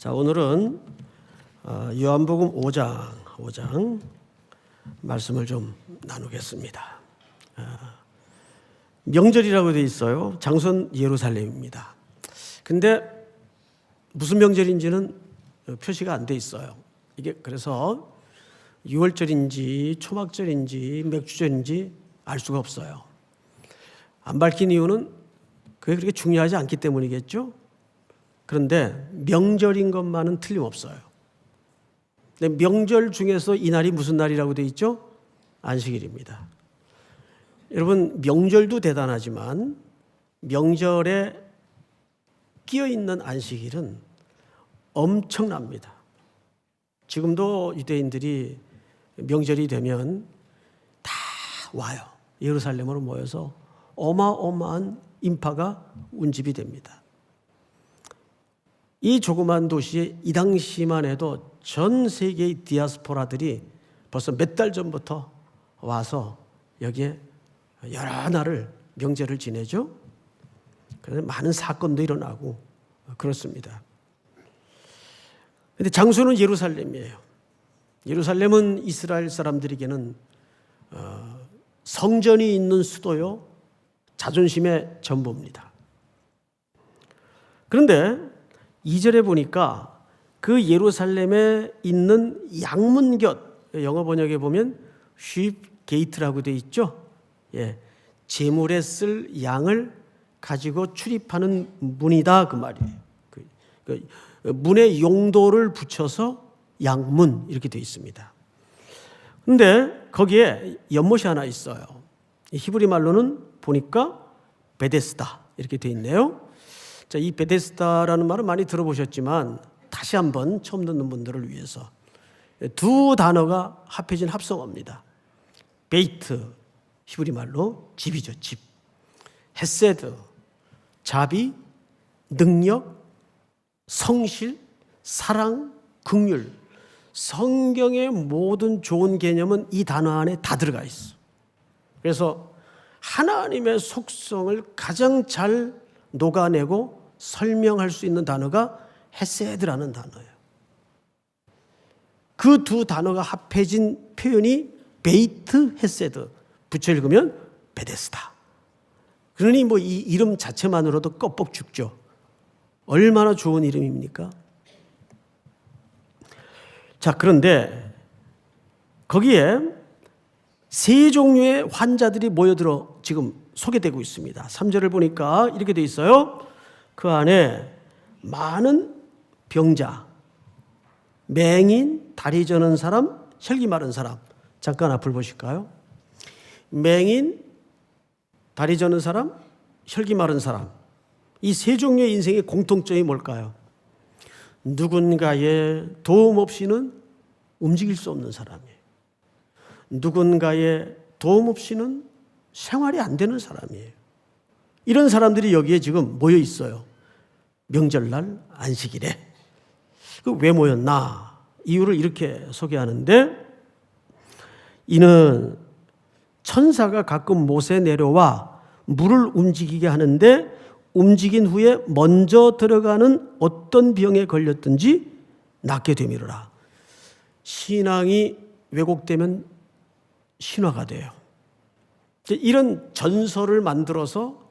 자, 오늘은 요한복음 5장 말씀을 좀 나누겠습니다. 명절이라고 되어 있어요. 장소는 예루살렘입니다. 근데 무슨 명절인지는 표시가 안 돼 있어요. 이게 그래서 6월절인지 초막절인지 맥주절인지 알 수가 없어요. 안 밝힌 이유는 그게 그렇게 중요하지 않기 때문이겠죠. 그런데 명절인 것만은 틀림없어요. 근데 명절 중에서 이 날이 무슨 날이라고 되어 있죠? 안식일입니다. 여러분, 명절도 대단하지만 명절에 끼어있는 안식일은 엄청납니다. 지금도 유대인들이 명절이 되면 다 와요. 예루살렘으로 모여서 어마어마한 인파가 운집이 됩니다. 이 조그만 도시에 이 당시만 해도 전 세계의 디아스포라들이 벌써 몇 달 전부터 와서 여기에 여러 날을 명절을 지내죠. 그래서 많은 사건도 일어나고 그렇습니다. 그런데 장소는 예루살렘이에요. 예루살렘은 이스라엘 사람들에게는 성전이 있는 수도요, 자존심의 전부입니다. 그런데 2절에 보니까 그 예루살렘에 있는 양문곁, 영어 번역에 보면 sheep gate라고 되어 있죠. 예, 제물에 쓸 양을 가지고 출입하는 문이다 그 말이에요. 그 문의 용도를 붙여서 양문 이렇게 되어 있습니다. 그런데 거기에 연못이 하나 있어요. 히브리 말로는 보니까 베데스다 이렇게 되어 있네요. 자, 이 베데스다라는 말은 많이 들어보셨지만 다시 한번 처음 듣는 분들을 위해서 두 단어가 합해진 합성어입니다. 베이트, 히브리 말로 집이죠, 집. 헤세드, 자비, 능력, 성실, 사랑, 긍휼. 성경의 모든 좋은 개념은 이 단어 안에 다 들어가 있어. 그래서 하나님의 속성을 가장 잘 녹아내고 설명할 수 있는 단어가 헤세드라는 단어예요. 그 두 단어가 합해진 표현이 베이트 헤세드, 붙여 읽으면 베데스다. 그러니 뭐 이 이름 자체만으로도 껍벅 죽죠. 얼마나 좋은 이름입니까? 자, 그런데 거기에 세 종류의 환자들이 모여들어 지금 소개되고 있습니다. 3절을 보니까 이렇게 되어 있어요. 그 안에 많은 병자, 맹인, 다리 저는 사람, 혈기 마른 사람. 잠깐 앞을 보실까요? 맹인, 다리 저는 사람, 혈기 마른 사람. 이 세 종류의 인생의 공통점이 뭘까요? 누군가의 도움 없이는 움직일 수 없는 사람이에요. 누군가의 도움 없이는 생활이 안 되는 사람이에요. 이런 사람들이 여기에 지금 모여 있어요. 명절날 안식일에. 왜 모였나? 이유를 이렇게 소개하는데, 이는 천사가 가끔 못에 내려와 물을 움직이게 하는데 움직인 후에 먼저 들어가는 어떤 병에 걸렸든지 낫게 되미르라. 신앙이 왜곡되면 신화가 돼요. 이런 전설을 만들어서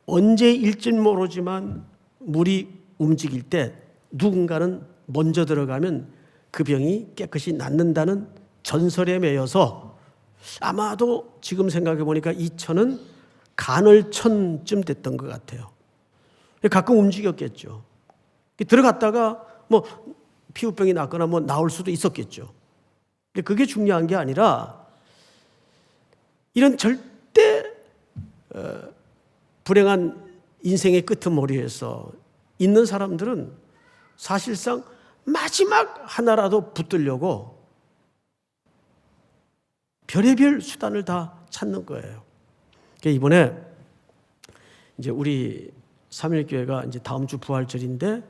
언제일진 모르지만 물이 움직일 때 누군가는 먼저 들어가면 그 병이 깨끗이 낫는다는 전설에 매여서 아마도 지금 생각해 보니까 이 천은 간헐천쯤 됐던 것 같아요. 가끔 움직였겠죠. 들어갔다가 뭐 피부병이 났거나 뭐 나올 수도 있었겠죠. 근데 그게 중요한 게 아니라 이런 절대 불행한 인생의 끄트머리에서 있는 사람들은 사실상 마지막 하나라도 붙들려고 별의별 수단을 다 찾는 거예요. 그러니까 이번에 이제 우리 삼일교회가 이제 다음 주 부활절인데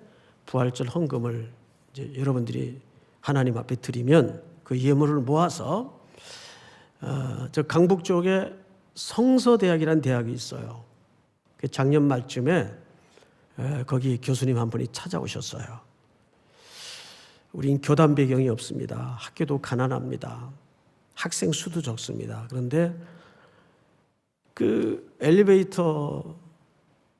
부활절 헌금을 이제 여러분들이 하나님 앞에 드리면 그 예물을 모아서 저 강북 쪽에 성서대학이라는 대학이 있어요. 작년 말쯤에 거기 교수님 한 분이 찾아오셨어요. 우린 교단 배경이 없습니다. 학교도 가난합니다. 학생 수도 적습니다. 그런데 그 엘리베이터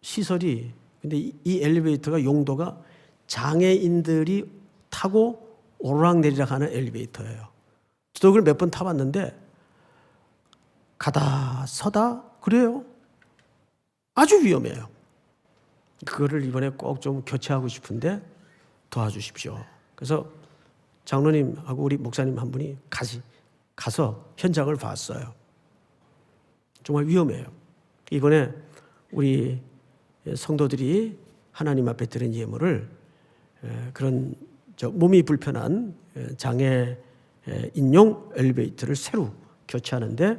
시설이, 근데 이 엘리베이터가 용도가 장애인들이 타고 오르락내리락 하는 엘리베이터예요. 저도 그걸 몇 번 타봤는데 가다 서다 그래요. 아주 위험해요. 그거를 이번에 꼭 좀 교체하고 싶은데 도와주십시오. 그래서 장로님하고 우리 목사님 한 분이 가서 현장을 봤어요. 정말 위험해요. 이번에 우리 성도들이 하나님 앞에 드린 예물을 그런 몸이 불편한 장애인용 엘리베이터를 새로 교체하는데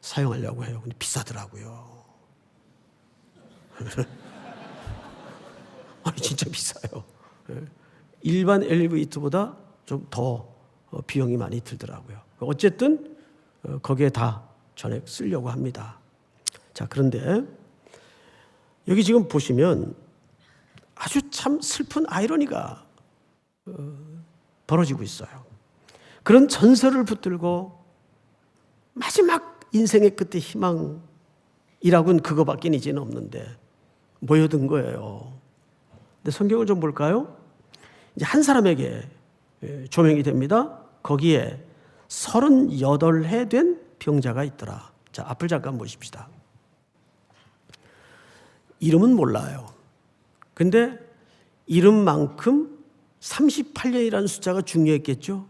사용하려고 해요. 근데 비싸더라고요. 아니 진짜 비싸요. 일반 엘리베이터보다 좀 더 비용이 많이 들더라고요. 어쨌든 거기에 다 전액 쓰려고 합니다. 자, 그런데 여기 지금 보시면 아주 참 슬픈 아이러니가 벌어지고 있어요. 그런 전설을 붙들고 마지막 인생의 끝에 희망이라고는 그거밖에 이제는 없는데 모여든 거예요. 근데 성경을 좀 볼까요? 이제 한 사람에게 조명이 됩니다. 거기에 38해 된 병자가 있더라. 자, 앞을 잠깐 보십시다. 이름은 몰라요. 근데 이름만큼 38년이라는 숫자가 중요했겠죠.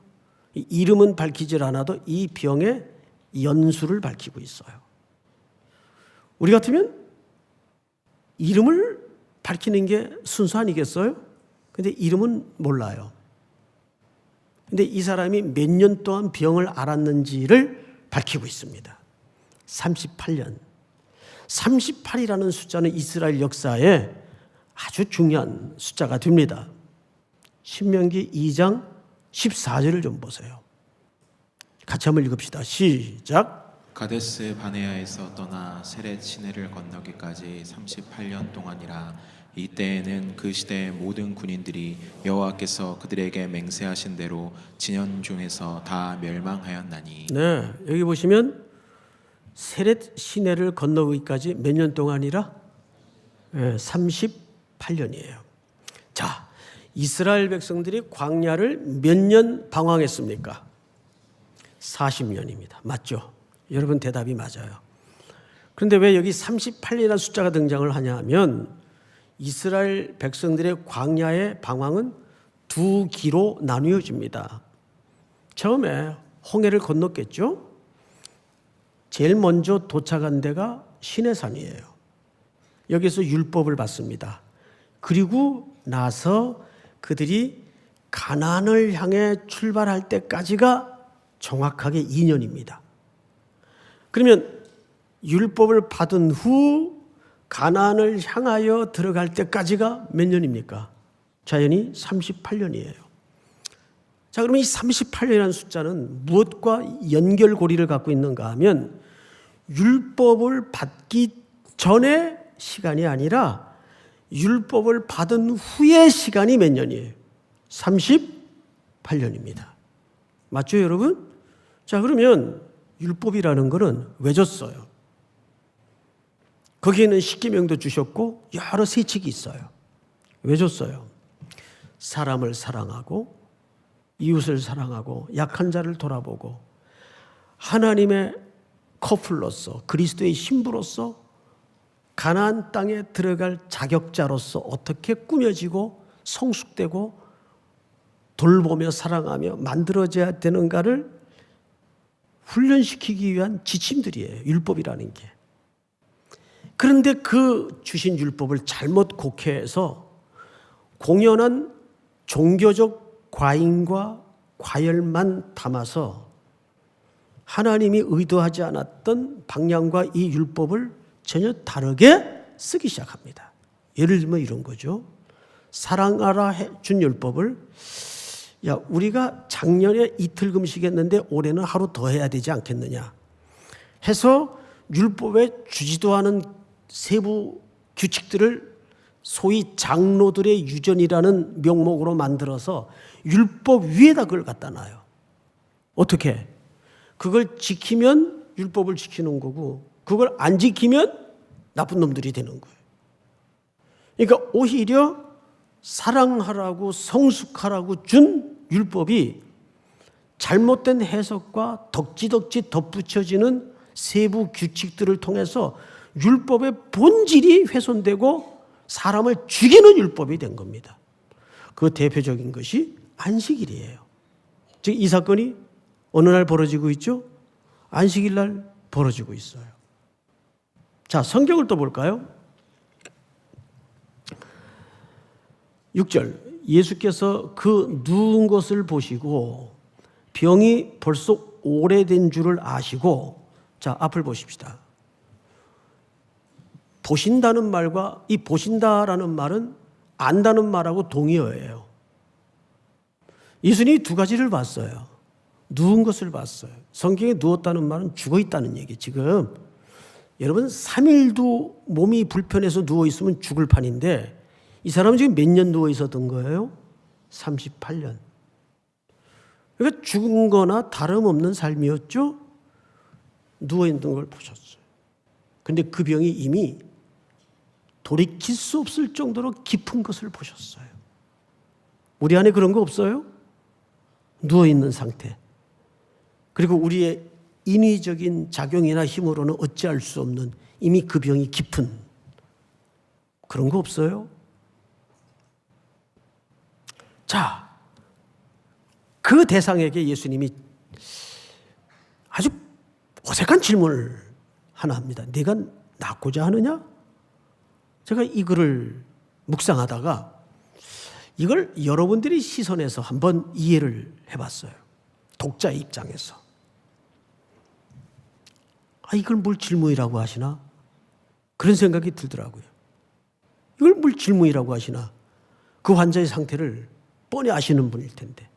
이름은 밝히질 않아도 이 병의 연수를 밝히고 있어요. 우리 같으면 이름을 밝히는 게 순서 아니겠어요? 근데 이름은 몰라요. 근데 이 사람이 몇 년 동안 병을 앓았는지를 밝히고 있습니다. 38년. 38이라는 숫자는 이스라엘 역사에 아주 중요한 숫자가 됩니다. 신명기 2장 14절을 좀 보세요. 같이 한번 읽읍시다. 시작. 가데스 바네아에서 떠나 세렛 시내를 건너기까지 38년 동안이라. 이때에는 그 시대의 모든 군인들이 여호와께서 그들에게 맹세하신 대로 진영 중에서 다 멸망하였나니. 네, 여기 보시면 세렛 시내를 건너기까지 몇 년 동안이라? 38년이에요. 자, 이스라엘 백성들이 광야를 몇 년 방황했습니까? 40년입니다. 맞죠? 여러분 대답이 맞아요. 그런데 왜 여기 38이라는 숫자가 등장을 하냐 하면 이스라엘 백성들의 광야의 방황은 두 기로 나누어집니다. 처음에 홍해를 건넜겠죠? 제일 먼저 도착한 데가 시내산이에요. 여기서 율법을 받습니다. 그리고 나서 그들이 가나안을 향해 출발할 때까지가 정확하게 2년입니다. 그러면 율법을 받은 후 가나안을 향하여 들어갈 때까지가 몇 년입니까? 자연히 38년이에요. 자, 그러면 이 38년이라는 숫자는 무엇과 연결고리를 갖고 있는가 하면 율법을 받기 전의 시간이 아니라 율법을 받은 후의 시간이 몇 년이에요? 38년입니다. 맞죠, 여러분? 자, 그러면 율법이라는 것은 왜 줬어요? 거기에는 십계명도 주셨고 여러 세칙이 있어요. 왜 줬어요? 사람을 사랑하고 이웃을 사랑하고 약한 자를 돌아보고 하나님의 커플로서 그리스도의 신부로서 가나안 땅에 들어갈 자격자로서 어떻게 꾸며지고 성숙되고 돌보며 사랑하며 만들어져야 되는가를 훈련시키기 위한 지침들이에요. 율법이라는 게. 그런데 그 주신 율법을 잘못 곡해해서 공연한 종교적 과잉과 과열만 담아서 하나님이 의도하지 않았던 방향과 이 율법을 전혀 다르게 쓰기 시작합니다. 예를 들면 이런 거죠. 사랑하라 준 율법을 야, 우리가 작년에 이틀 금식했는데 올해는 하루 더 해야 되지 않겠느냐 해서 율법에 주지도 않은 세부 규칙들을 소위 장로들의 유전이라는 명목으로 만들어서 율법 위에다 그걸 갖다 놔요. 어떻게? 그걸 지키면 율법을 지키는 거고 그걸 안 지키면 나쁜 놈들이 되는 거예요. 그러니까 오히려 사랑하라고 성숙하라고 준 율법이 잘못된 해석과 덕지덕지 덧붙여지는 세부 규칙들을 통해서 율법의 본질이 훼손되고 사람을 죽이는 율법이 된 겁니다. 그 대표적인 것이 안식일이에요. 즉 이 사건이 어느 날 벌어지고 있죠? 안식일 날 벌어지고 있어요. 자, 성경을 또 볼까요? 6절, 예수께서 그 누운 것을 보시고 병이 벌써 오래된 줄을 아시고, 자, 앞을 보십시다. 보신다는 말과 이 보신다라는 말은 안다는 말하고 동의어예요. 예수님이 두 가지를 봤어요. 누운 것을 봤어요. 성경에 누웠다는 말은 죽어 있다는 얘기. 지금 여러분 3일도 몸이 불편해서 누워 있으면 죽을 판인데 이 사람은 지금 몇 년 누워 있었던 거예요? 38년. 그러니까 죽은 거나 다름없는 삶이었죠? 누워 있는 걸 보셨어요. 근데 그 병이 이미 돌이킬 수 없을 정도로 깊은 것을 보셨어요. 우리 안에 그런 거 없어요? 누워 있는 상태. 그리고 우리의 인위적인 작용이나 힘으로는 어찌할 수 없는 이미 그 병이 깊은 그런 거 없어요? 자, 그 대상에게 예수님이 아주 어색한 질문을 하나 합니다. 네가 낫고자 하느냐? 제가 이 글을 묵상하다가 이걸 여러분들이 시선에서 한번 이해를 해봤어요. 독자의 입장에서. 이걸 뭘 질문이라고 하시나? 그런 생각이 들더라고요. 이걸 뭘 질문이라고 하시나? 그 환자의 상태를 뻔히 아시는 분일 텐데.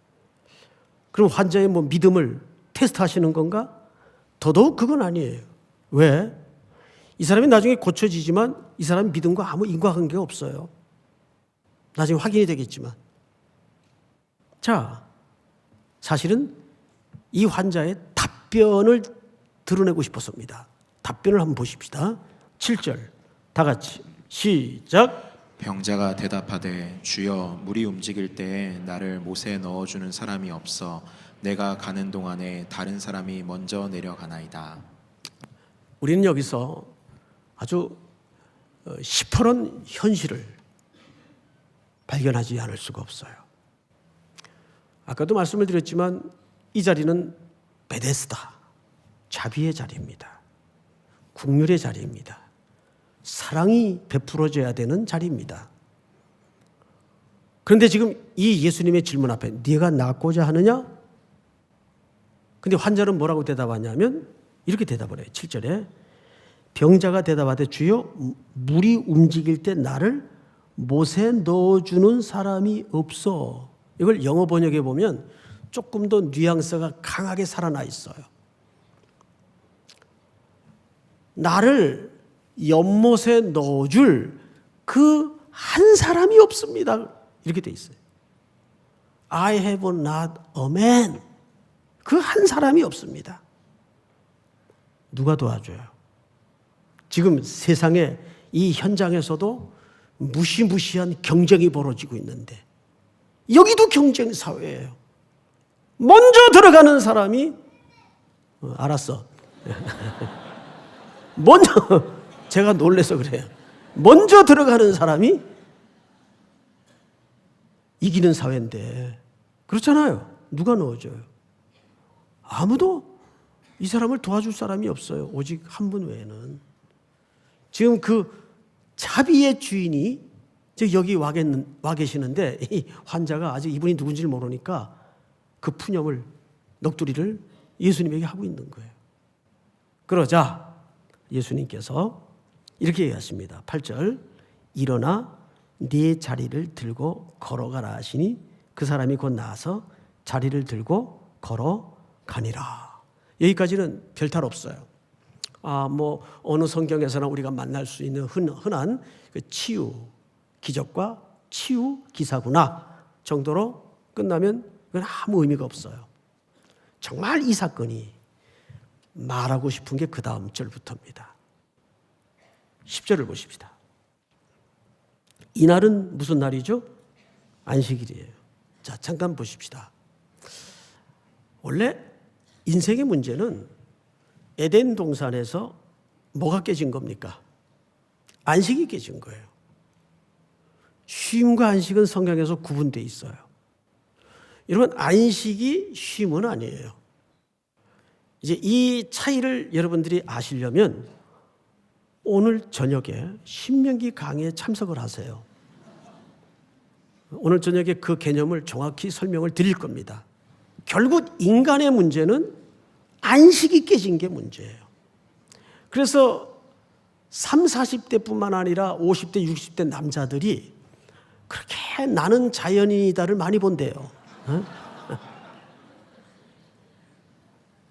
그럼 환자의 믿음을 테스트하시는 건가? 더더욱 그건 아니에요. 왜? 이 사람이 나중에 고쳐지지만 이 사람 믿음과 아무 인과관계가 없어요. 나중에 확인이 되겠지만. 자, 사실은 이 환자의 답변을 드러내고 싶었습니다. 답변을 한번 보십시다. 7절 다 같이 시작. 병자가 대답하되 주여 물이 움직일 때에 나를 못에 넣어주는 사람이 없어 내가 가는 동안에 다른 사람이 먼저 내려가나이다. 우리는 여기서 아주 시퍼런 현실을 발견하지 않을 수가 없어요. 아까도 말씀을 드렸지만 이 자리는 베데스다, 자비의 자리입니다. 긍휼의 자리입니다. 사랑이 베풀어져야 되는 자리입니다. 그런데 지금 이 예수님의 질문 앞에 네가 낫고자 하느냐? 근데 환자는 뭐라고 대답하냐면 이렇게 대답을 해요. 7절에 병자가 대답하되 주여 물이 움직일 때 나를 못에 넣어주는 사람이 없어. 이걸 영어 번역에 보면 조금 더 뉘앙스가 강하게 살아나 있어요. 나를 연못에 넣어줄 그 한 사람이 없습니다. 이렇게 돼 있어요. I have not a man. 그 한 사람이 없습니다. 누가 도와줘요? 지금 세상에 이 현장에서도 무시무시한 경쟁이 벌어지고 있는데 여기도 경쟁 사회예요. 먼저 들어가는 사람이 알았어. 먼저 제가 놀래서 그래요. 먼저 들어가는 사람이 이기는 사회인데 그렇잖아요. 누가 넣어줘요? 아무도 이 사람을 도와줄 사람이 없어요. 오직 한 분 외에는. 지금 그 자비의 주인이 여기 와 계시는데 이 환자가 아직 이분이 누군지를 모르니까 그 푸념을 넋두리를 예수님에게 하고 있는 거예요. 그러자 예수님께서 이렇게 얘기하십니다. 8절 일어나 네 자리를 들고 걸어가라 하시니 그 사람이 곧 나와서 자리를 들고 걸어가니라. 여기까지는 별탈 없어요. 어느 성경에서나 우리가 만날 수 있는 흔한 그 치유, 기적과 치유 기사구나 정도로 끝나면 그건 아무 의미가 없어요. 정말 이 사건이 말하고 싶은 게 그 다음 절부터입니다. 10절을 보십시다. 이날은 무슨 날이죠? 안식일이에요. 자, 잠깐 보십시다. 원래 인생의 문제는 에덴 동산에서 뭐가 깨진 겁니까? 안식이 깨진 거예요. 쉼과 안식은 성경에서 구분되어 있어요. 여러분, 안식이 쉼은 아니에요. 이제 이 차이를 여러분들이 아시려면 오늘 저녁에 신명기 강의에 참석을 하세요. 오늘 저녁에 그 개념을 정확히 설명을 드릴 겁니다. 결국 인간의 문제는 안식이 깨진 게 문제예요. 그래서 30, 40대뿐만 아니라 50대, 60대 남자들이 그렇게 나는 자연인이다를 많이 본대요.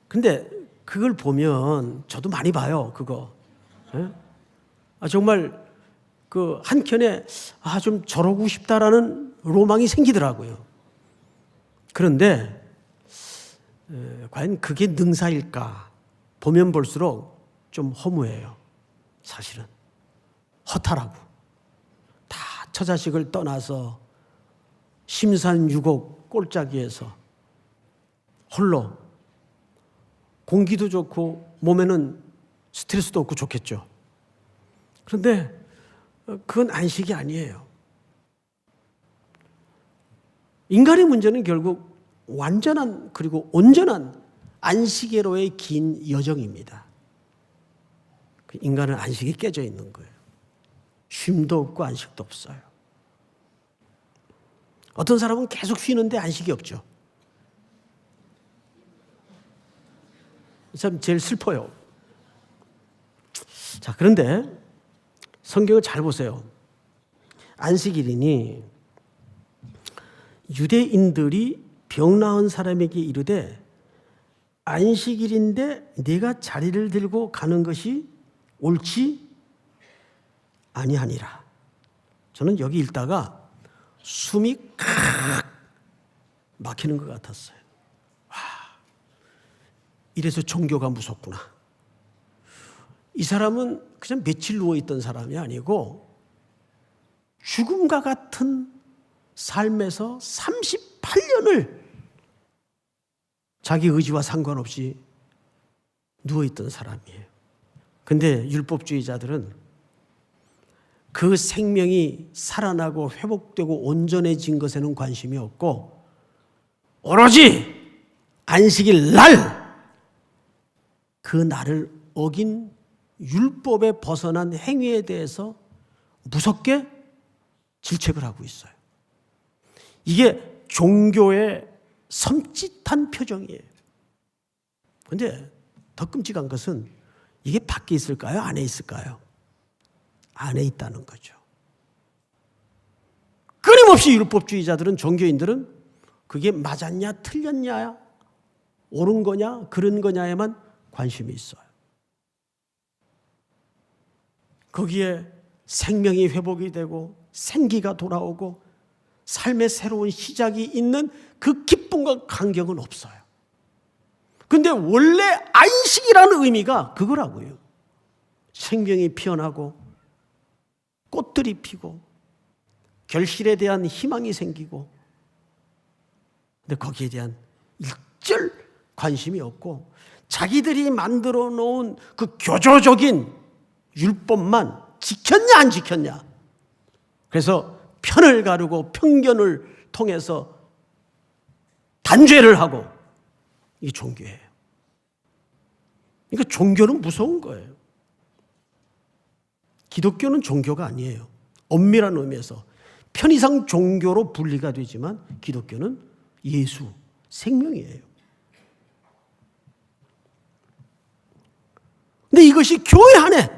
근데 그걸 보면 저도 많이 봐요, 그거. 정말 그 한켠에 좀 저러고 싶다라는 로망이 생기더라고요. 그런데 과연 그게 능사일까? 보면 볼수록 좀 허무해요. 사실은 허탈하고 다 처자식을 떠나서 심산유곡 꼴짜기에서 홀로 공기도 좋고 몸에는 스트레스도 없고 좋겠죠. 그런데 그건 안식이 아니에요. 인간의 문제는 결국 완전한 그리고 온전한 안식으로의 긴 여정입니다. 인간은 안식이 깨져 있는 거예요. 쉼도 없고 안식도 없어요. 어떤 사람은 계속 쉬는데 안식이 없죠. 참 제일 슬퍼요. 자, 그런데 성경을 잘 보세요. 안식일이니 유대인들이 병 나은 사람에게 이르되 안식일인데 네가 자리를 들고 가는 것이 옳지 아니하니라. 저는 여기 읽다가 숨이 칵 막히는 것 같았어요. 와, 이래서 종교가 무섭구나. 이 사람은 그냥 며칠 누워있던 사람이 아니고 죽음과 같은 삶에서 38년을 자기 의지와 상관없이 누워있던 사람이에요. 근데 율법주의자들은 그 생명이 살아나고 회복되고 온전해진 것에는 관심이 없고 오로지 안식일 날 그 날을 어긴 율법에 벗어난 행위에 대해서 무섭게 질책을 하고 있어요. 이게 종교의 섬찟한 표정이에요. 그런데 더 끔찍한 것은 이게 밖에 있을까요? 안에 있을까요? 안에 있다는 거죠. 끊임없이 율법주의자들은, 종교인들은 그게 맞았냐 틀렸냐 옳은 거냐 그른 거냐에만 관심이 있어요. 거기에 생명이 회복이 되고 생기가 돌아오고 삶의 새로운 시작이 있는 그 기쁨과 감격은 없어요. 근데 원래 안식이라는 의미가 그거라고요. 생명이 피어나고 꽃들이 피고 결실에 대한 희망이 생기고, 근데 거기에 대한 일절 관심이 없고 자기들이 만들어 놓은 그 교조적인 율법만 지켰냐 안 지켰냐, 그래서 편을 가르고 편견을 통해서 단죄를 하고, 이게 종교예요. 그러니까 종교는 무서운 거예요. 기독교는 종교가 아니에요. 엄밀한 의미에서 편의상 종교로 분리가 되지만 기독교는 예수, 생명이에요. 근데 이것이 교회 안에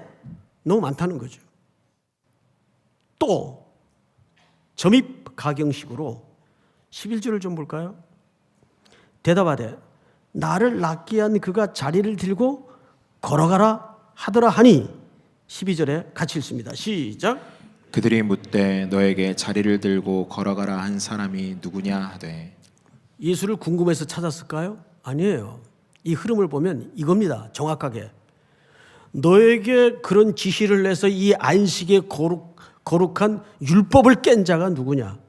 너무 많다는 거죠. 또 점입 가경식으로 11절을 좀 볼까요? 대답하되 나를 낫게 한 그가 자리를 들고 걸어가라 하더라 하니, 12절에 같이 읽습니다. 시작. 그들이 묻되 너에게 자리를 들고 걸어가라 한 사람이 누구냐 하되 예수를 궁금해서 찾았을까요? 아니에요. 이 흐름을 보면 이겁니다. 정확하게. 너에게 그런 지시를 내서 이 안식의 거룩한 율법을 깬 자가 누구냐?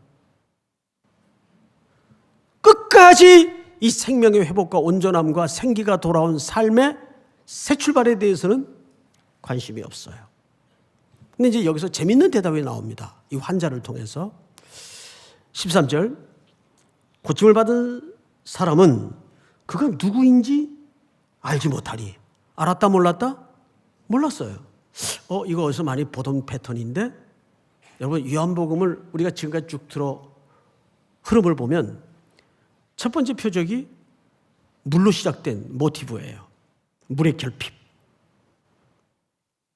끝까지 이 생명의 회복과 온전함과 생기가 돌아온 삶의 새 출발에 대해서는 관심이 없어요. 근데 이제 여기서 재밌는 대답이 나옵니다. 이 환자를 통해서. 13절. 고침을 받은 사람은 그가 누구인지 알지 못하니. 알았다 몰랐다? 몰랐어요. 이거 어디서 많이 보던 패턴인데, 여러분 요한복음을 우리가 지금까지 쭉 들어 흐름을 보면 첫 번째 표적이 물로 시작된 모티브예요. 물의 결핍.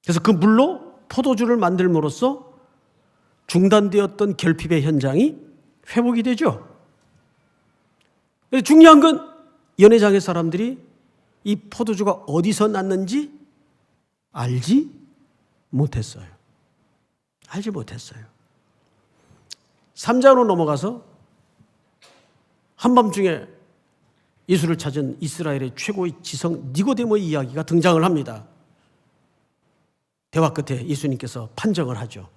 그래서 그 물로 포도주를 만들므로써 중단되었던 결핍의 현장이 회복이 되죠. 그런데 중요한 건 연회장의 사람들이 이 포도주가 어디서 났는지 알지 못했어요. 알지 못했어요. 3장으로 넘어가서 한밤중에 예수를 찾은 이스라엘의 최고의 지성 니고데모의 이야기가 등장을 합니다. 대화 끝에 예수님께서 판정을 하죠.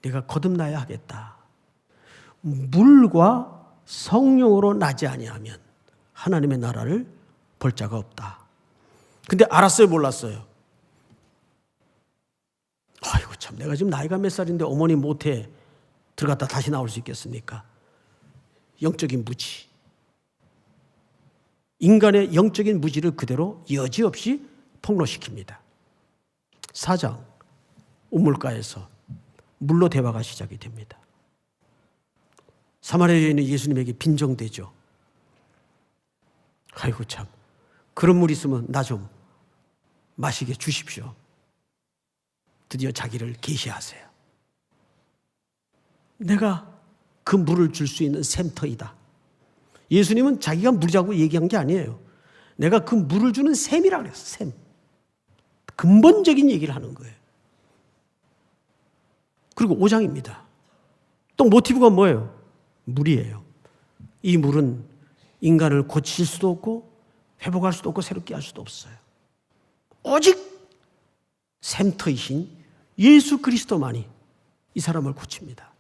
내가 거듭나야 하겠다. 물과 성령으로 나지 아니하면 하나님의 나라를 볼 자가 없다. 근데 알았어요, 몰랐어요? 아이고 참, 내가 지금 나이가 몇 살인데 어머니 모태에 들어갔다 다시 나올 수 있겠습니까? 영적인 무지. 인간의 영적인 무지를 그대로 여지없이 폭로시킵니다. 4장 우물가에서 물로 대화가 시작이 됩니다. 사마리아 여인은 예수님에게 빈정대죠. 아이고 참, 그런 물 있으면 나 좀 마시게 주십시오. 드디어 자기를 계시하세요. 내가 그 물을 줄 수 있는 샘터이다. 예수님은 자기가 물이라고 얘기한 게 아니에요. 내가 그 물을 주는 샘이라고 그랬어요. 샘. 근본적인 얘기를 하는 거예요. 그리고 5장입니다. 또 모티브가 뭐예요? 물이에요. 이 물은 인간을 고칠 수도 없고 회복할 수도 없고 새롭게 할 수도 없어요. 오직 샘터이신 예수 그리스도만이 이 사람을 고칩니다.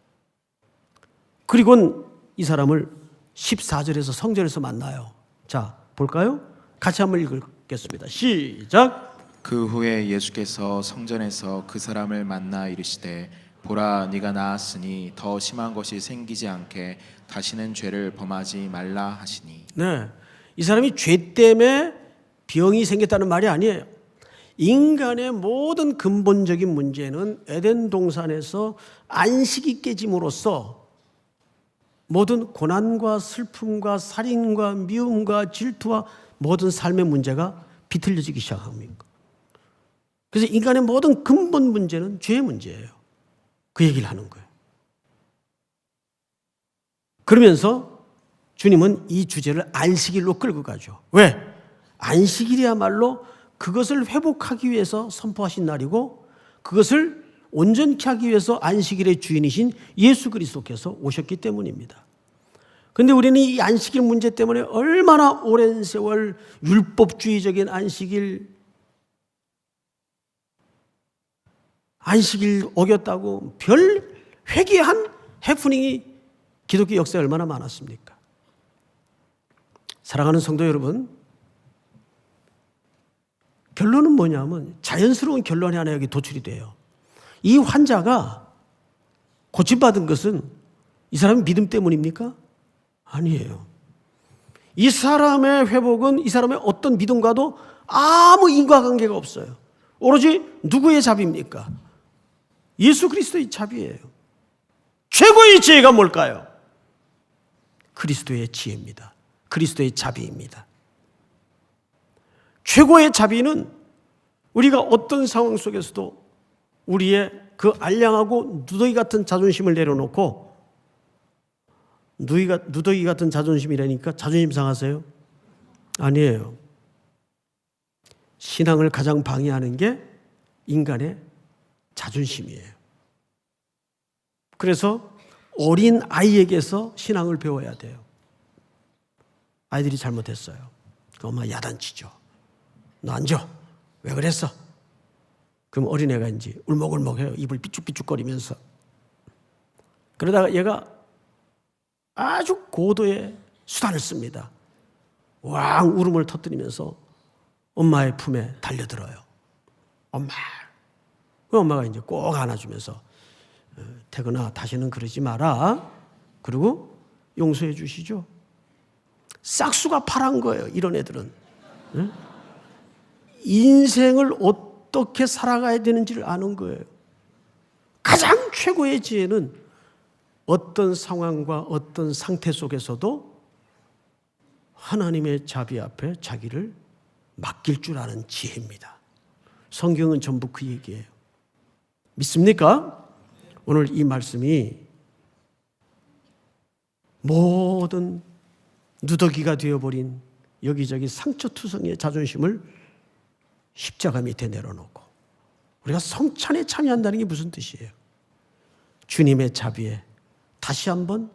그리고는 이 사람을 14절에서 성전에서 만나요. 자, 볼까요? 같이 한번 읽겠습니다. 시작. 그 후에 예수께서 성전에서 그 사람을 만나 이르시되 보라 네가 나았으니 더 심한 것이 생기지 않게 다시는 죄를 범하지 말라 하시니. 네, 이 사람이 죄 때문에 병이 생겼다는 말이 아니에요. 인간의 모든 근본적인 문제는 에덴 동산에서 안식이 깨짐으로써 모든 고난과 슬픔과 살인과 미움과 질투와 모든 삶의 문제가 비틀려지기 시작합니다. 그래서 인간의 모든 근본 문제는 죄의 문제예요. 그 얘기를 하는 거예요. 그러면서 주님은 이 주제를 안식일로 끌고 가죠. 왜? 안식일이야말로 그것을 회복하기 위해서 선포하신 날이고 그것을 온전케 하기 위해서 안식일의 주인이신 예수 그리스도께서 오셨기 때문입니다. 그런데 우리는 이 안식일 문제 때문에 얼마나 오랜 세월 율법주의적인 안식일 어겼다고 별 회개한 해프닝이 기독교 역사에 얼마나 많았습니까? 사랑하는 성도 여러분, 결론은 뭐냐면 자연스러운 결론이 하나 여기 도출이 돼요. 이 환자가 고침받은 것은 이 사람의 믿음 때문입니까? 아니에요. 이 사람의 회복은 이 사람의 어떤 믿음과도 아무 인과관계가 없어요. 오로지 누구의 자비입니까? 예수 그리스도의 자비예요. 최고의 지혜가 뭘까요? 그리스도의 지혜입니다. 그리스도의 자비입니다. 최고의 자비는 우리가 어떤 상황 속에서도 우리의 그 알량하고 누더기 같은 자존심을 내려놓고 누더기 같은 자존심이라니까 자존심 상하세요? 아니에요. 신앙을 가장 방해하는 게 인간의 자존심이에요. 그래서 어린 아이에게서 신앙을 배워야 돼요. 아이들이 잘못했어요. 그 엄마 야단치죠. 너 앉아. 왜 그랬어? 그럼 어린애가 이제 울먹울먹해요. 입을 삐죽삐죽거리면서. 그러다가 얘가 아주 고도의 수단을 씁니다. 왕 울음을 터뜨리면서 엄마의 품에 달려들어요. 엄마. 그 엄마가 이제 꼭 안아주면서 태근아 다시는 그러지 마라. 그리고 용서해 주시죠. 싹수가 파란 거예요. 이런 애들은. 인생을 어떻게 살아가야 되는지를 아는 거예요. 가장 최고의 지혜는 어떤 상황과 어떤 상태 속에서도 하나님의 자비 앞에 자기를 맡길 줄 아는 지혜입니다. 성경은 전부 그 얘기예요. 믿습니까? 오늘 이 말씀이 모든 누더기가 되어버린 여기저기 상처투성이의 자존심을 십자가 밑에 내려놓고 우리가 성찬에 참여한다는 게 무슨 뜻이에요? 주님의 자비에 다시 한번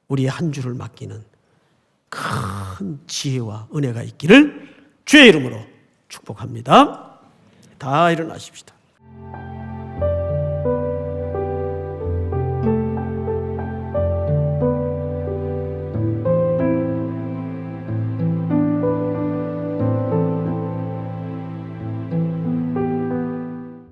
우리의 한 주를 맡기는 큰 지혜와 은혜가 있기를 주의 이름으로 축복합니다. 다 일어나십시다.